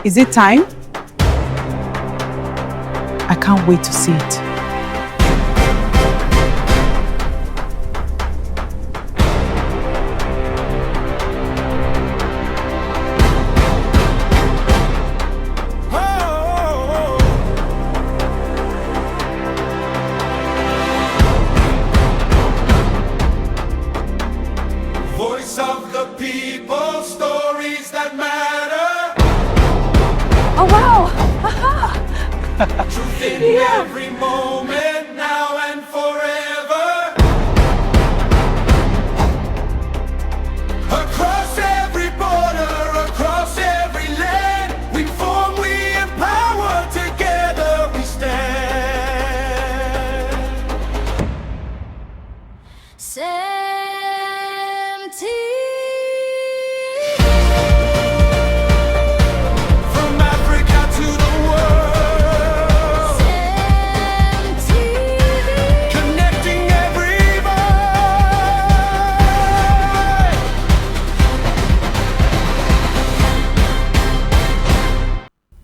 Is it time? I can't wait to see it. Voice of the people, stories that matter. Oh wow! Truth in every moment, now and forever. Across every border, across every land, we form, we empower, together we stand. From Africa to the world, connecting every voice.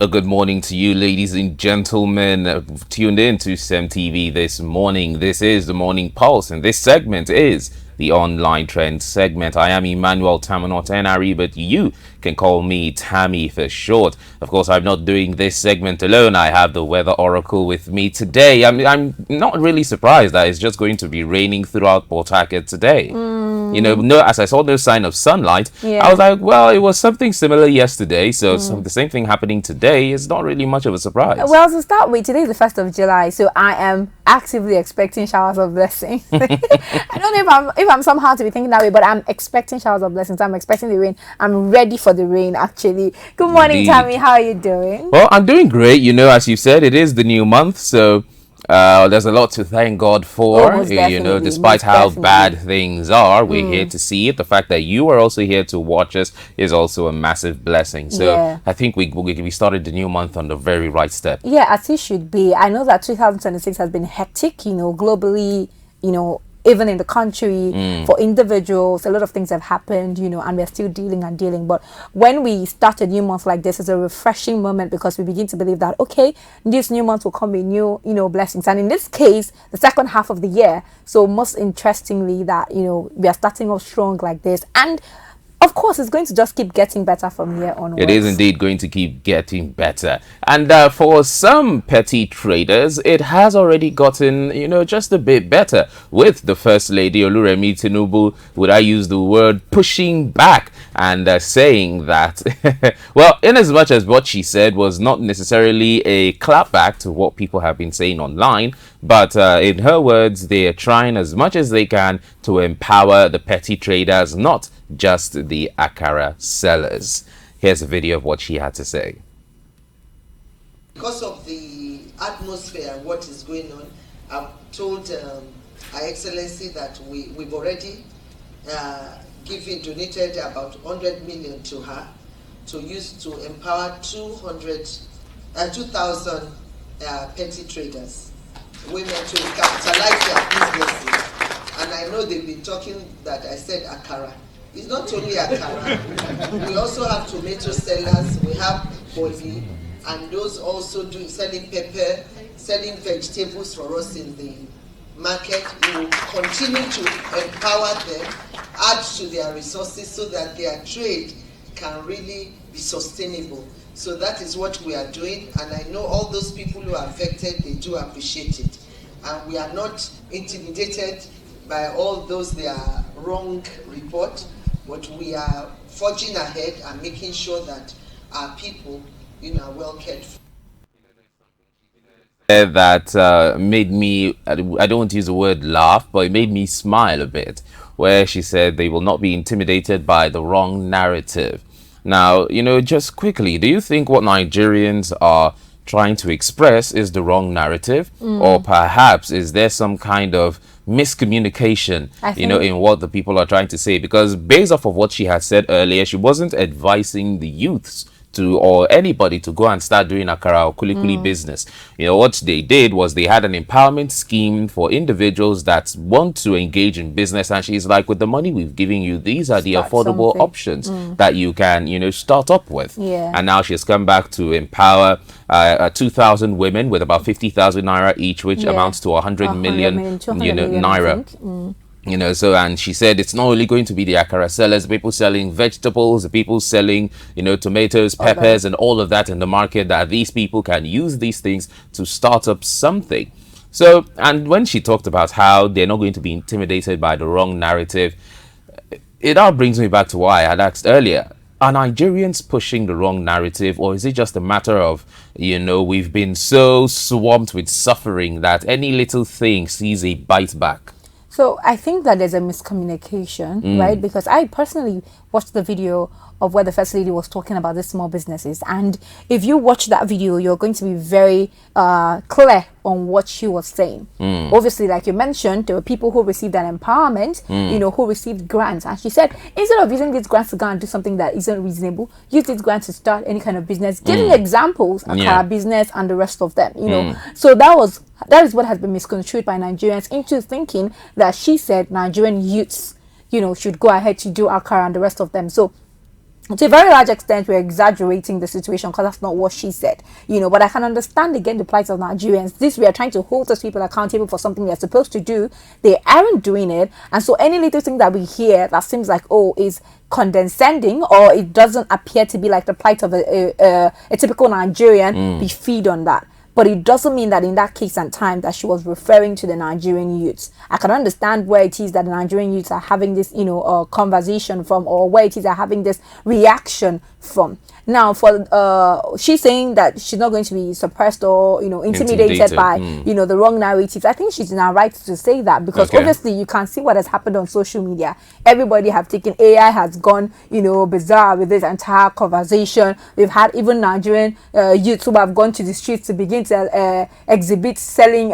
A good morning to you, ladies and gentlemen, tuned in to SEM TV this morning. This is the Morning Pulse, and this segment is the Online Trends segment. I am Emmanuel Tamanot NRE, but you can call me Tammy for short. Of course, I'm not doing this segment alone. I have the weather oracle with me today. I'm not really surprised that it's just going to be raining throughout Port Harcourt today. You know, no, as I saw no sign of sunlight, I was like, well, it was something similar yesterday, so the same thing happening today is not really much of a surprise. Well, to start with, today is the 1st of July, so I am actively expecting showers of blessings. I don't know if I'm somehow to be thinking that way, but I'm expecting showers of blessings. I'm expecting the rain. I'm ready for the rain, actually. Good morning, Indeed. Tammy. How are you doing? Well, I'm doing great. You know, as you said, it is the new month, so there's a lot to thank God for. Most You know, definitely, despite most how definitely. bad things are, we're here to see it. The fact that you are also here to watch us is also a massive blessing. So Yeah. I think we started the new month on the very right step. Yeah, as it should be. I know that 2026 has been hectic, globally, even in the country, for individuals. A lot of things have happened, and we're still dealing and dealing. But when we start a new month like this, it's a refreshing moment because we begin to believe that, okay, this new month will come with new, blessings. And in this case, the second half of the year. So most interestingly that, we are starting off strong like this. And of course, it's going to just keep getting better from here onwards. It is indeed going to keep getting better. And for some petty traders, it has already gotten, just a bit better. With the First Lady, Oluremi Tinubu, would I use the word, pushing back and saying that, well, in as much as what she said was not necessarily a clapback to what people have been saying online, but in her words, they are trying as much as they can to empower the petty traders, not just the akara sellers. Here's a video of what she had to say. Because of the atmosphere and what is going on, I've told Her Excellency that we've already donated about 100 million to her to use to empower 2,000 petty traders, women, to capitalize their businesses. And I know they've been talking that I said akara. It's not only akara. We also have tomato sellers, we have boli, and those also selling pepper, selling vegetables for us in the market. We will continue to empower them, add to their resources so that their trade can really be sustainable. So that is what we are doing, and I know all those people who are affected, they do appreciate it. And we are not intimidated by all those their wrong report, but we are forging ahead and making sure that our people, are well cared for. That made me, I don't want to use the word laugh, but it made me smile a bit, where she said they will not be intimidated by the wrong narrative. Now, just quickly, do you think what Nigerians are trying to express is the wrong narrative? Or perhaps is there some kind of miscommunication, in what the people are trying to say? Because based off of what she had said earlier, she wasn't advising the youths to, or anybody to go and start doing akara or kulikuli business. You know, what they did was they had an empowerment scheme for individuals that want to engage in business, and she's like, with the money we've given you, these are the Start affordable something. options that you can, you know, start up with. Yeah. And now she's come back to empower 2,000 women with about 50,000 naira each, which Yeah. amounts to 100 million, 200 you know, million, I naira. think. You know, so, and she said it's not only going to be the akara sellers, the people selling vegetables, the people selling, you know, tomatoes, peppers, and all of that in the market, that these people can use these things to start up something. So, and when she talked about how they're not going to be intimidated by the wrong narrative, it all brings me back to what I had asked earlier. Are Nigerians pushing the wrong narrative, or is it just a matter of, you know, we've been so swamped with suffering that any little thing sees a bite back? So I think that there's a miscommunication, right? Because I personally watched the video of where the First Lady was talking about the small businesses, and if you watch that video, you're going to be very clear on what she was saying. Obviously, like you mentioned, there were people who received an empowerment, you know, who received grants, and she said instead of using these grants to go and do something that isn't reasonable, use these grants to start any kind of business, giving examples, Akara business and the rest of them, you know. So that is what has been misconstrued by Nigerians into thinking that she said Nigerian youths, you know, should go ahead to do Akara and the rest of them. So to a very large extent, we're exaggerating the situation because that's not what she said, you know. But I can understand again the plight of Nigerians. We are trying to hold those people accountable for something they're supposed to do. They aren't doing it, and so any little thing that we hear that seems like, oh, is condescending, or it doesn't appear to be like the plight of a typical Nigerian, we feed on that. But it doesn't mean that in that case and time that she was referring to the Nigerian youths. I can understand where it is that the Nigerian youths are having this, you know, conversation from, or where it is they're having this reaction from. Now, for she's saying that she's not going to be suppressed or, you know, intimidated by, you know, the wrong narratives. I think she's in her right to say that, because obviously you can see what has happened on social media. Everybody have taken, AI has gone, you know, bizarre with this entire conversation. We've had even Nigerian youths who have gone to the streets to begin to exhibit selling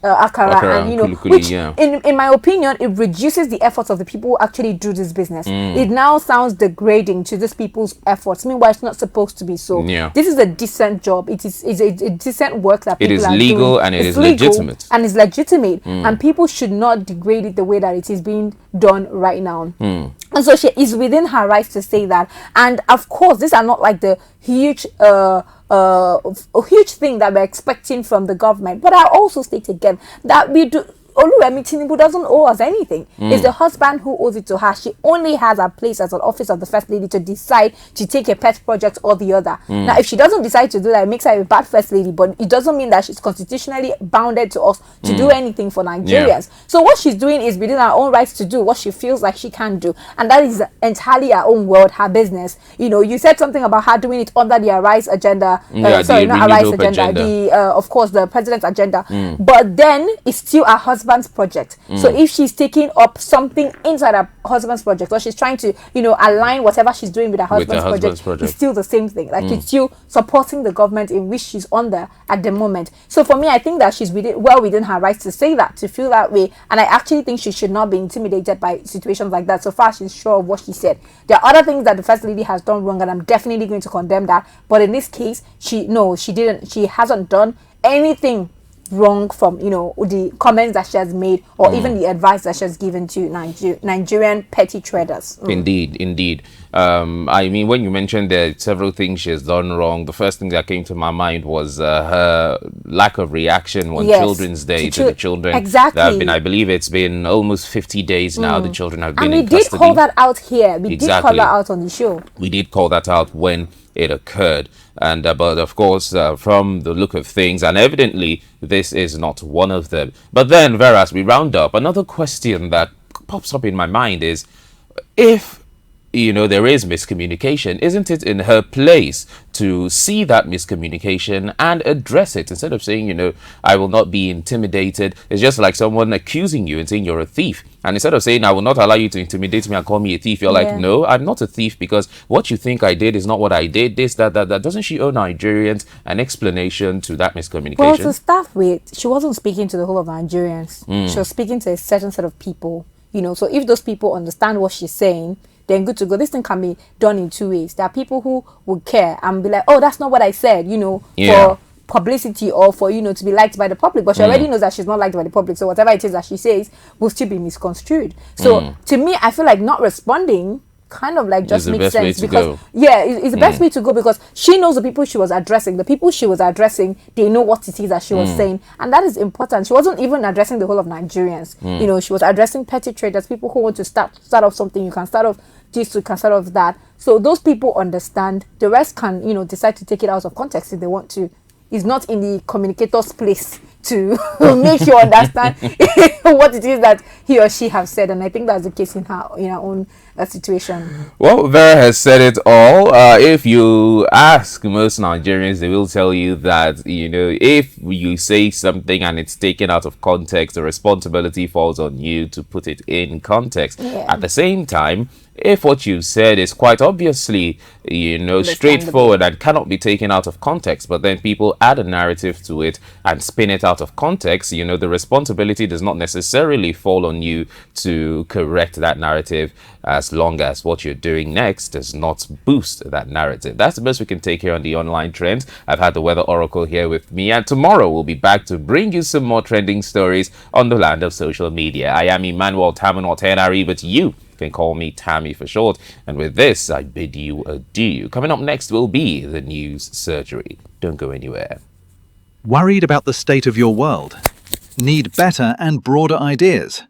akara, and you know, which in my opinion, it reduces the efforts of the people who actually do this business. It now sounds degrading to these people's efforts. Meanwhile, it's not supposed to be so. This is a decent job. It is a decent work that people are doing. It is legal and it is legitimate. And it's legitimate, and people should not degrade it the way that it is being done right now. And so she is within her rights to say that. And of course, these are not like the huge a huge thing that we're expecting from the government. But I also state again that we do. Oluwemi Tinubu doesn't owe us anything. It's the husband who owes it to her. She only has a place as an office of the First Lady to decide to take a pet project or the other. Now, if she doesn't decide to do that, it makes her a bad First Lady, but it doesn't mean that she's constitutionally bounded to us to do anything for Nigerians. So what she's doing is within her own rights to do what she feels like she can do, and that is entirely her own world, her business. You know, you said something about her doing it under the Arise agenda. Sorry, not Arise agenda. The of course the president's agenda. But then it's still her husband's project. So if she's taking up something inside her husband's project, or she's trying to, you know, align whatever she's doing with her husband's project, it's still the same thing. Like it's still supporting the government in which she's under at the moment. So for me, I think that she's within her rights to say that, to feel that way, and I actually think she should not be intimidated by situations like that. So far, she's sure of what she said. There are other things that the First Lady has done wrong, and I'm definitely going to condemn that. But in this case, she didn't. She hasn't done anything wrong from, you know, the comments that she has made, or even the advice that she has given to Nigerian petty traders. Indeed. I mean, when you mentioned there several things she has done wrong, the first thing that came to my mind was her lack of reaction on Children's Day to the children. Exactly. That have been, I believe it's been almost 50 days now. The children have been in custody. And we did call that out here. We did call that out on the show. We did call that out when it occurred. And but of course, from the look of things, and evidently this is not one of them. But then, Vera, as we round up, another question that pops up in my mind is, if, you know, there is miscommunication, isn't it in her place to see that miscommunication and address it, instead of saying, you know, I will not be intimidated? It's just like someone accusing you and saying you're a thief. And instead of saying, I will not allow you to intimidate me and call me a thief, you're like, no, I'm not a thief, because what you think I did is not what I did, this, that. Doesn't she owe Nigerians an explanation to that miscommunication? Well, to start with, she wasn't speaking to the whole of Nigerians. She was speaking to a certain set of people. You know, so if those people understand what she's saying, then good to go. This thing can be done in two ways. There are people who would care and be like, oh, that's not what I said, you know, Yeah. for publicity or for, you know, to be liked by the public, but she already knows that she's not liked by the public, so whatever it is that she says will still be misconstrued. So to me, I feel like not responding kind of like just the makes best way sense, to because go. it's the best way to go, because she knows the people she was addressing. The people she was addressing, they know what it is that she was saying, and that is important. She wasn't even addressing the whole of Nigerians. You know, she was addressing petty traders, people who want to start off something. You can start off this, you can start off that. So those people understand. The rest can, you know, decide to take it out of context if they want to. It's not in the communicator's place to make you understand what it is that he or she have said, and I think that's the case in her own situation. Well, Vera has said it all. If you ask most Nigerians, they will tell you that, you know, if you say something and it's taken out of context, the responsibility falls on you to put it in context. Yeah. At the same time, if what you said is quite obviously, you know, straightforward and cannot be taken out of context, but then people add a narrative to it and spin it out of context, you know, the responsibility does not necessarily fall on you to correct that narrative, as long as what you're doing next does not boost that narrative. That's the best we can take here on the online trends. I've had the weather oracle here with me, and tomorrow we'll be back to bring you some more trending stories on the land of social media. I am Emmanuel Tamanot Henry, but you can call me Tammy for short. And with this, I bid you adieu. Coming up next will be the news surgery. Don't go anywhere. Worried about the state of your world? Need better and broader ideas?